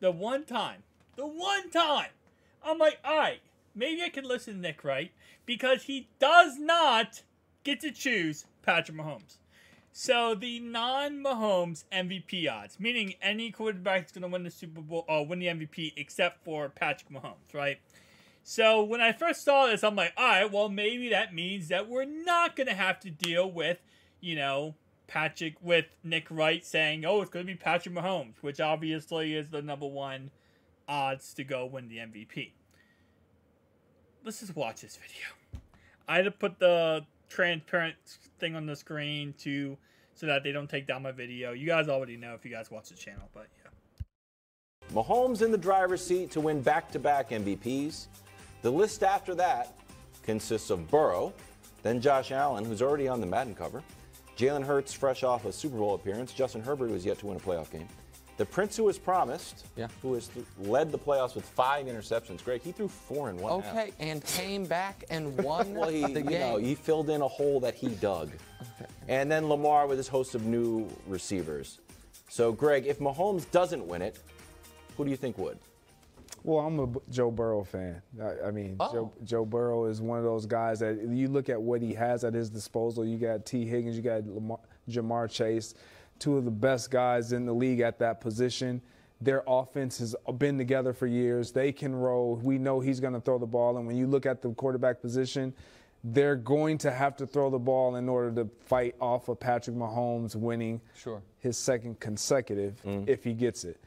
the one time, I'm like, all right, maybe I can listen to Nick Wright because he does not get to choose Patrick Mahomes. So the non-Mahomes MVP odds, meaning any quarterback is going to win the Super Bowl or win the MVP except for Patrick Mahomes, right? So when I first saw this, I'm like, all right, well, maybe that means that we're not going to have to deal with, with Nick Wright saying, oh, it's going to be Patrick Mahomes, which obviously is the number one odds to go win the MVP. Let's just watch this video. I had to put the transparent thing on the screen so that they don't take down my video. You guys already know if you guys watch the channel, but yeah. Mahomes in the driver's seat to win back-to-back MVPs. The list after that consists of Burrow, then Josh Allen, who's already on the Madden cover, Jalen Hurts, fresh off a Super Bowl appearance, Justin Herbert, who has yet to win a playoff game, the Prince who was promised, who has led the playoffs with 5 interceptions. Greg, he threw 4 in one half. Okay, and came back and won the game. He filled in a hole that he dug. Okay. And then Lamar with his host of new receivers. So, Greg, if Mahomes doesn't win it, who do you think would? Well, I'm a Joe Burrow fan. Joe Burrow is one of those guys that you look at what he has at his disposal. You got T. Higgins, you got Jamar Chase, 2 of the best guys in the league at that position. Their offense has been together for years. They can roll. We know he's going to throw the ball. And when you look at the quarterback position, they're going to have to throw the ball in order to fight off of Patrick Mahomes winning his second consecutive if he gets it.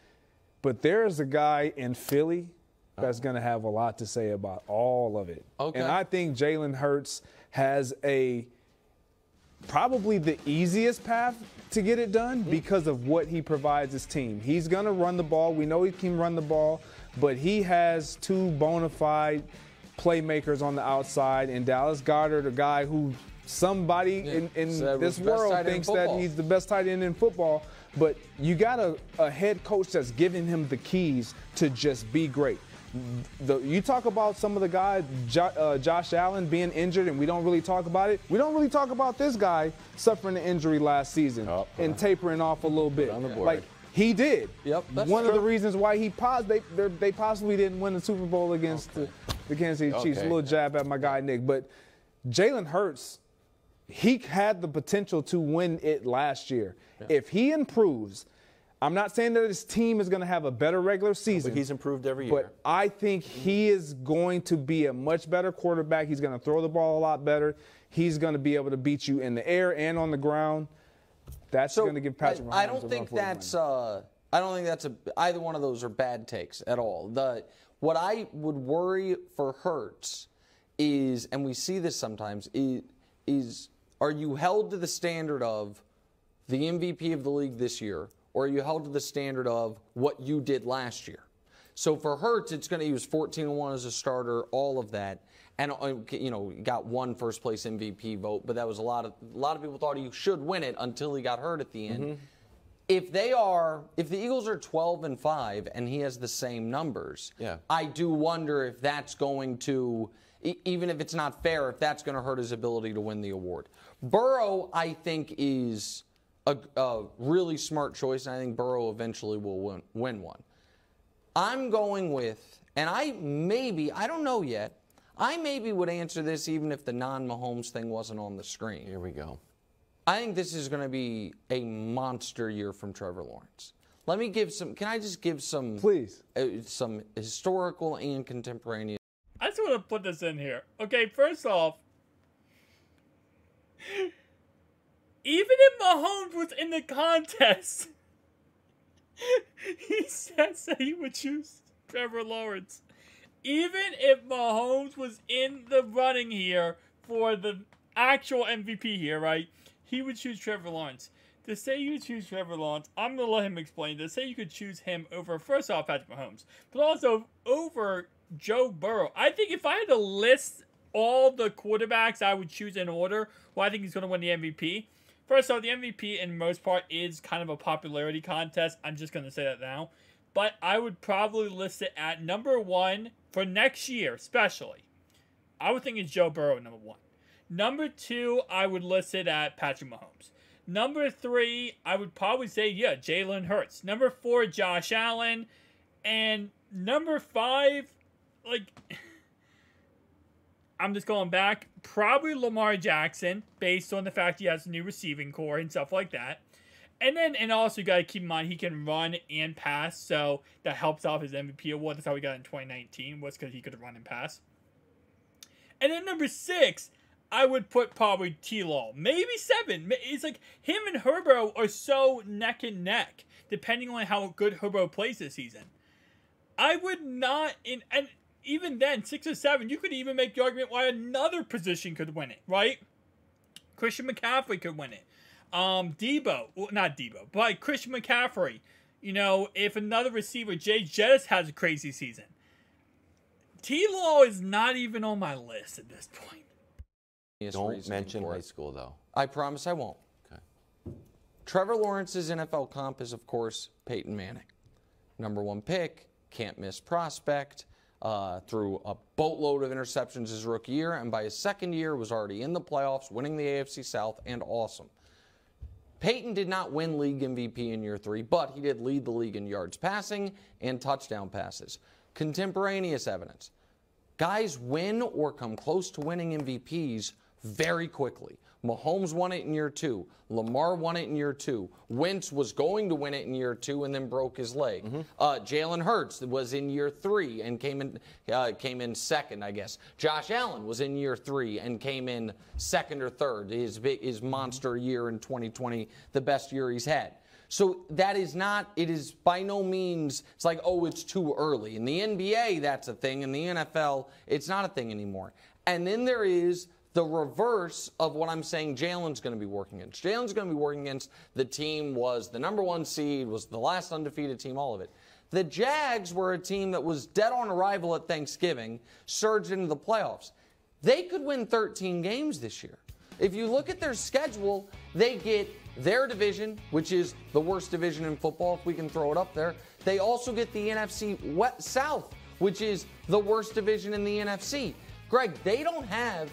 But there's a guy in Philly that's going to have a lot to say about all of it. Okay. And I think Jalen Hurts has probably the easiest path to get it done because of what he provides his team. He's going to run the ball. We know he can run the ball, but he has 2 bona fide playmakers on the outside, and Dallas Goedert, a guy who somebody in this world thinks that he's the best tight end in football. But you got a head coach that's giving him the keys to just be great. You talk about some of the guys, Josh Allen being injured, and we don't really talk about it. We don't really talk about this guy suffering an injury last season and tapering off a little bit. Like he did. Yep. One of the reasons why they possibly didn't win the Super Bowl against the Kansas City Chiefs. A little jab at my guy Nick, but Jalen Hurts, he had the potential to win it last year. Yeah. If he improves, I'm not saying that his team is going to have a better regular season. But he's improved every year. But I think he is going to be a much better quarterback. He's going to throw the ball a lot better. He's going to be able to beat you in the air and on the ground. That's going to give Patrick Mahomes I don't think that's either one of those are bad takes at all. What I would worry for Hurts is, and we see this sometimes, is are you held to the standard of the MVP of the league this year, or are you held to the standard of what you did last year? So for Hurts, it's going to use 14-1 as a starter, all of that, and got 1 first-place MVP vote, but that was a lot of people thought he should win it until he got hurt at the end. If the Eagles are 12-5 and he has the same numbers, I do wonder if that's going to, even if it's not fair, if that's going to hurt his ability to win the award. Burrow, I think, is a really smart choice, and I think Burrow eventually will win one. I'm going with, and I don't know yet, I maybe would answer this even if the non-Mahomes thing wasn't on the screen. Here we go. I think this is going to be a monster year from Trevor Lawrence. Let me give some, can I just give some, please, some historical and contemporaneous. I just want to put this in here. Okay, first off, even if Mahomes was in the contest, he says that he would choose Trevor Lawrence. Even if Mahomes was in the running here for the actual MVP here, right, he would choose Trevor Lawrence. To say you choose Trevor Lawrence, I'm going to let him explain. To say you could choose him over, first off, Patrick Mahomes, but also over Joe Burrow. I think if I had to list all the quarterbacks I would choose in order, well, I think he's going to win the MVP. First off, the MVP, in most part, is kind of a popularity contest. I'm just going to say that now. But I would probably list it at number 1 for next year, especially. I would think it's Joe Burrow, number 1. Number 2, I would list it at Patrick Mahomes. Number 3, I would probably say, Jalen Hurts. Number 4, Josh Allen. And number 5, like, I'm just going back, probably Lamar Jackson, based on the fact he has a new receiving core and stuff like that. And also you got to keep in mind he can run and pass, so that helps off his MVP award. That's how we got in 2019, was because he could run and pass. And then number 6, I would put probably T-Law. Maybe 7. It's like him and Herbo are so neck and neck, depending on how good Herbo plays this season. I would not, and even then, 6 or 7, you could even make the argument why another position could win it, right? Christian McCaffrey could win it. Debo, well, not Debo, but like Christian McCaffrey. You know, if another receiver, Jay Jettis, has a crazy season. T-Law is not even on my list at this point. Don't mention high school, though. I promise I won't. Okay. Trevor Lawrence's NFL comp is, of course, Peyton Manning. Number 1 pick, can't miss prospect, threw a boatload of interceptions his rookie year, and by his second year was already in the playoffs, winning the AFC South, and awesome. Peyton did not win league MVP in year 3, but he did lead the league in yards passing and touchdown passes. Contemporaneous evidence. Guys win or come close to winning MVPs very quickly. Mahomes won it in year 2. Lamar won it in year 2. Wentz was going to win it in year 2 and then broke his leg. Jalen Hurts was in year 3 and came in second, I guess. Josh Allen was in year 3 and came in second or third. His monster year in 2020, the best year he's had. So that is not, it is by no means, it's like, oh, it's too early. In the NBA, that's a thing. In the NFL, it's not a thing anymore. And then there is the reverse of what I'm saying Jalen's going to be working against. Jalen's going to be working against the team was the number 1 seed, was the last undefeated team, all of it. The Jags were a team that was dead on arrival at Thanksgiving, surged into the playoffs. They could win 13 games this year. If you look at their schedule, they get their division, which is the worst division in football, if we can throw it up there. They also get the NFC South, which is the worst division in the NFC. Greg, they don't have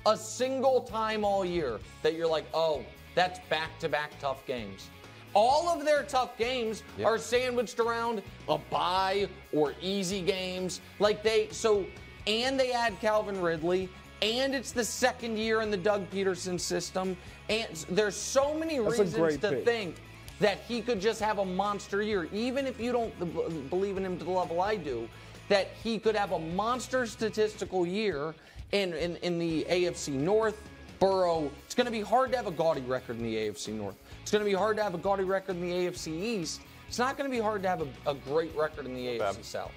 a single time all year that you're like, oh, that's back-to-back tough games. All of their tough games are sandwiched around a bye or easy games. And they add Calvin Ridley, and it's the second year in the Doug Peterson system. And there's so many reasons to think that he could just have a monster year, even if you don't believe in him to the level I do, that he could have a monster statistical year in the AFC North. Burrow, it's going to be hard to have a gaudy record in the AFC North. It's going to be hard to have a gaudy record in the AFC East. It's not going to be hard to have a great record in the AFC South.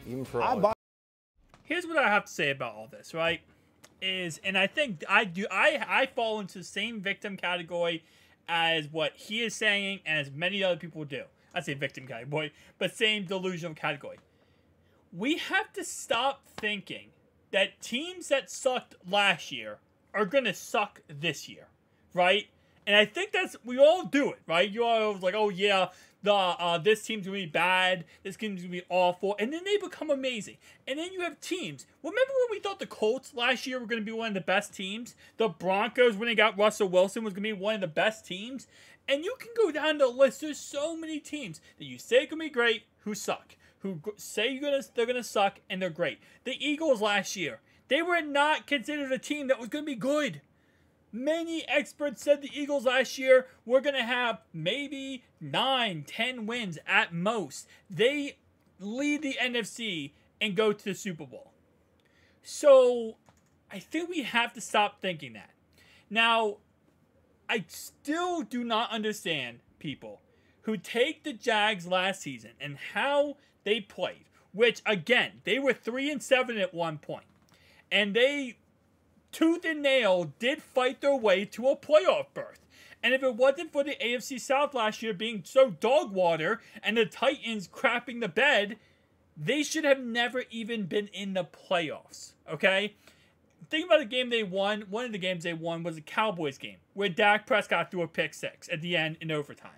Even for Here's what I have to say about all this, right? And I think I fall into the same victim category as what he is saying and as many other people do. I say victim category, but same delusional category. We have to stop thinking that teams that sucked last year are going to suck this year, right? And I think we all do it, right? You all like, oh yeah, this team's going to be bad, this team's going to be awful, and then they become amazing. And then you have teams. Remember when we thought the Colts last year were going to be one of the best teams? The Broncos, when they got Russell Wilson, was going to be one of the best teams? And you can go down the list. There's so many teams that you say are going to be great who suck, who say they're going to suck, and they're great. The Eagles last year, they were not considered a team that was going to be good. Many experts said the Eagles last year were going to have maybe 9, 10 wins at most. They lead the NFC and go to the Super Bowl. So I think we have to stop thinking that. Now, I still do not understand people who take the Jags last season and how they played, which, again, they were 3-7 at one point. And they, tooth and nail, did fight their way to a playoff berth. And if it wasn't for the AFC South last year being so dog water and the Titans crapping the bed, they should have never even been in the playoffs, okay? Think about the game they won. One of the games they won was a Cowboys game where Dak Prescott threw a pick six at the end in overtime.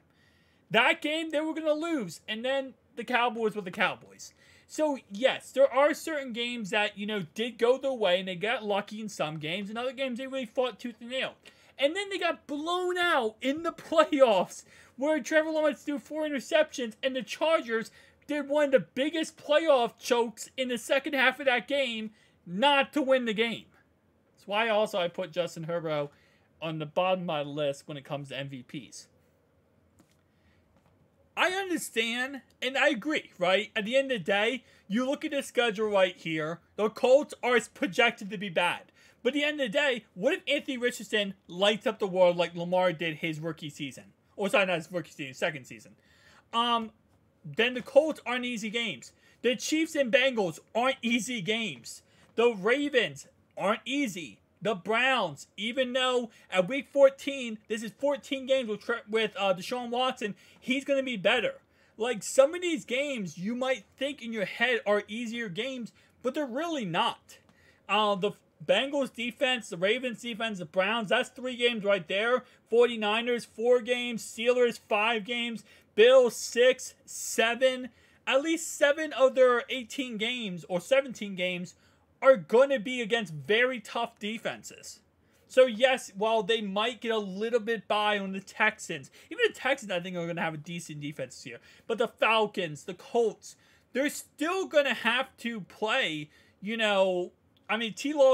That game, they were going to lose, and then the Cowboys were the Cowboys. So, yes, there are certain games that, did go their way, and they got lucky in some games. In other games, they really fought tooth and nail. And then they got blown out in the playoffs where Trevor Lawrence threw 4 interceptions, and the Chargers did one of the biggest playoff chokes in the second half of that game not to win the game. That's why also I put Justin Herbert on the bottom of my list when it comes to MVPs. I understand, and I agree, right? At the end of the day, you look at the schedule right here, the Colts are projected to be bad. But at the end of the day, what if Anthony Richardson lights up the world like Lamar did his rookie season? Or sorry, not his rookie season, second season. Then the Colts aren't easy games. The Chiefs and Bengals aren't easy games. The Ravens aren't easy. The Browns, even though at week 14, this is 14 games with Deshaun Watson, he's going to be better. Like, some of these games you might think in your head are easier games, but they're really not. The Bengals defense, the Ravens defense, the Browns, that's 3 games right there. 49ers, 4 games. Steelers, 5 games. Bills, 6, 7. At least 7 of their 18 games or 17 games are going to be against very tough defenses. So yes, while they might get a little bit by on the Texans, even the Texans I think are going to have a decent defense this year, but the Falcons, the Colts, they're still going to have to play, T-Law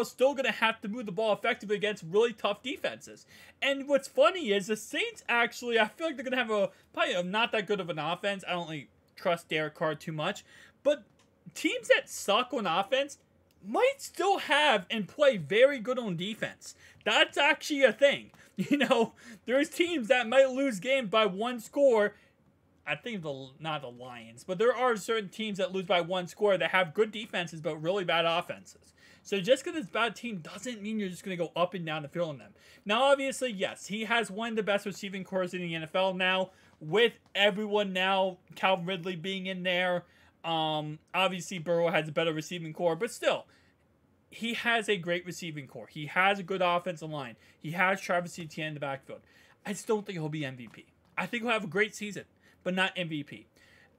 is still going to have to move the ball effectively against really tough defenses. And what's funny is the Saints actually, I feel like they're going to have probably not that good of an offense. I don't really trust Derek Carr too much, but teams that suck on offense might still have and play very good on defense. That's actually a thing. There's teams that might lose games by 1 score. I think not the Lions, but there are certain teams that lose by 1 score that have good defenses but really bad offenses. So just because it's a bad team doesn't mean you're just going to go up and down the field on them. Now, obviously, yes, he has one of the best receiving cores in the NFL now, with everyone now, Calvin Ridley being in there. Obviously, Burrow has a better receiving core, but still, he has a great receiving core. He has a good offensive line. He has Travis Etienne in the backfield. I just don't think he'll be MVP. I think he'll have a great season, but not MVP.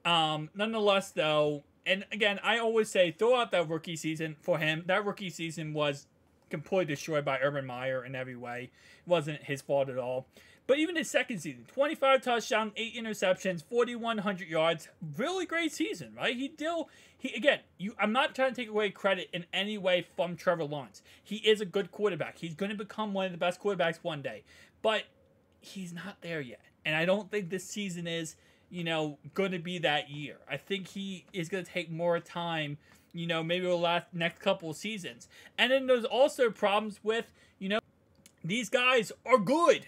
Nonetheless, though, and again, I always say throw out that rookie season for him. That rookie season was completely destroyed by Urban Meyer in every way. It wasn't his fault at all. But even his second season, 25 touchdowns, 8 interceptions, 4,100 yards, really great season, right? I'm not trying to take away credit in any way from Trevor Lawrence. He is a good quarterback. He's going to become one of the best quarterbacks one day. But he's not there yet. And I don't think this season is, going to be that year. I think he is going to take more time, maybe the next couple of seasons. And then there's also problems with, these guys are good.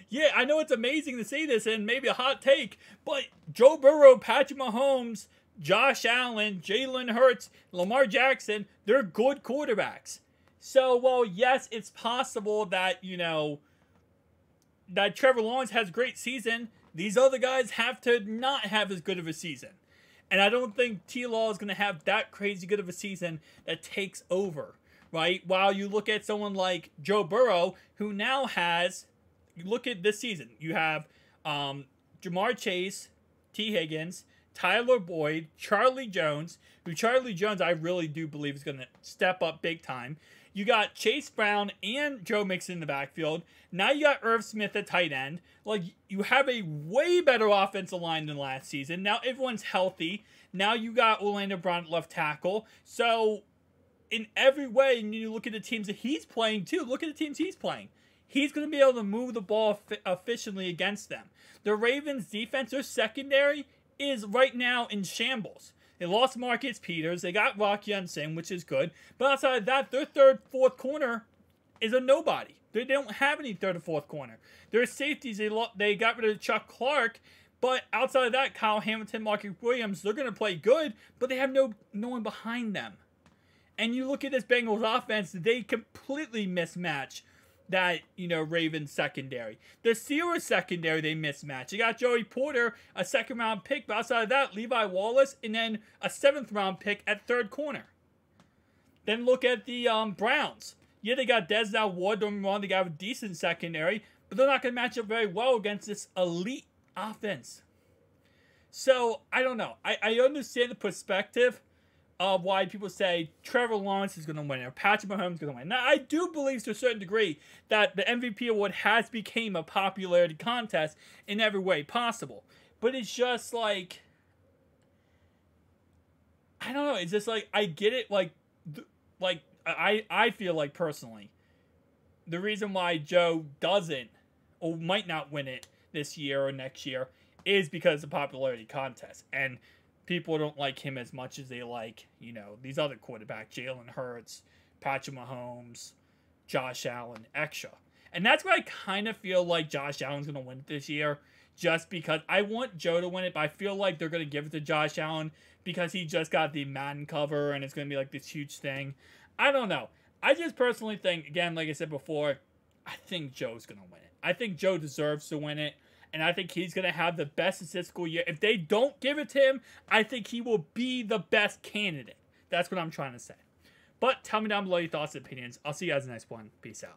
Yeah, I know it's amazing to say this and maybe a hot take, but Joe Burrow, Patrick Mahomes, Josh Allen, Jalen Hurts, Lamar Jackson, they're good quarterbacks. So, well, yes, it's possible that, that Trevor Lawrence has a great season. These other guys have to not have as good of a season. And I don't think T-Law is going to have that crazy good of a season that takes over, right? While you look at someone like Joe Burrow, who now has... Look at this season. You have Jamar Chase, T. Higgins, Tyler Boyd, Charlie Jones, who Charlie Jones I really do believe is going to step up big time. You got Chase Brown and Joe Mixon in the backfield. Now you got Irv Smith at tight end. Like, you have a way better offensive line than last season. Now everyone's healthy. Now you got Orlando Brown at left tackle. So, in every way, and you look at the teams that he's playing too. Look at the teams he's playing. He's going to be able to move the ball efficiently against them. The Ravens' defense, their secondary, is right now in shambles. They lost Marcus Peters. They got Rocky Sin, which is good. But outside of that, their third, fourth corner is a nobody. They don't have any third or fourth corner. Their safeties, they got rid of Chuck Clark. But outside of that, Kyle Hamilton, Marcus Williams, they're going to play good. But they have no one behind them. And you look at this Bengals offense, they completely mismatch that, Ravens secondary. The Steelers secondary, they mismatch. You got Joey Porter, a 2nd-round pick, but outside of that, Levi Wallace, and then a 7th-round pick at third corner. Then look at the Browns. Yeah, they got Denzel Ward, don't get me wrong, they got a decent secondary, but they're not going to match up very well against this elite offense. So, I don't know. I understand the perspective of why people say Trevor Lawrence is going to win or Patrick Mahomes is going to win. Now, I do believe to a certain degree that the MVP award has become a popularity contest in every way possible. But it's just like, I don't know. It's just like, I get it. I feel like personally, the reason why Joe doesn't or might not win it this year or next year is because of the popularity contest. And people don't like him as much as they like, these other quarterbacks, Jalen Hurts, Patrick Mahomes, Josh Allen, extra. And that's why I kind of feel like Josh Allen's going to win it this year, just because I want Joe to win it, but I feel like they're going to give it to Josh Allen because he just got the Madden cover and it's going to be like this huge thing. I don't know. I just personally think, again, like I said before, I think Joe's going to win it. I think Joe deserves to win it, and I think he's going to have the best statistical year. If they don't give it to him, I think he will be the best candidate. That's what I'm trying to say. But tell me down below your thoughts and opinions. I'll see you guys in the next one. Peace out.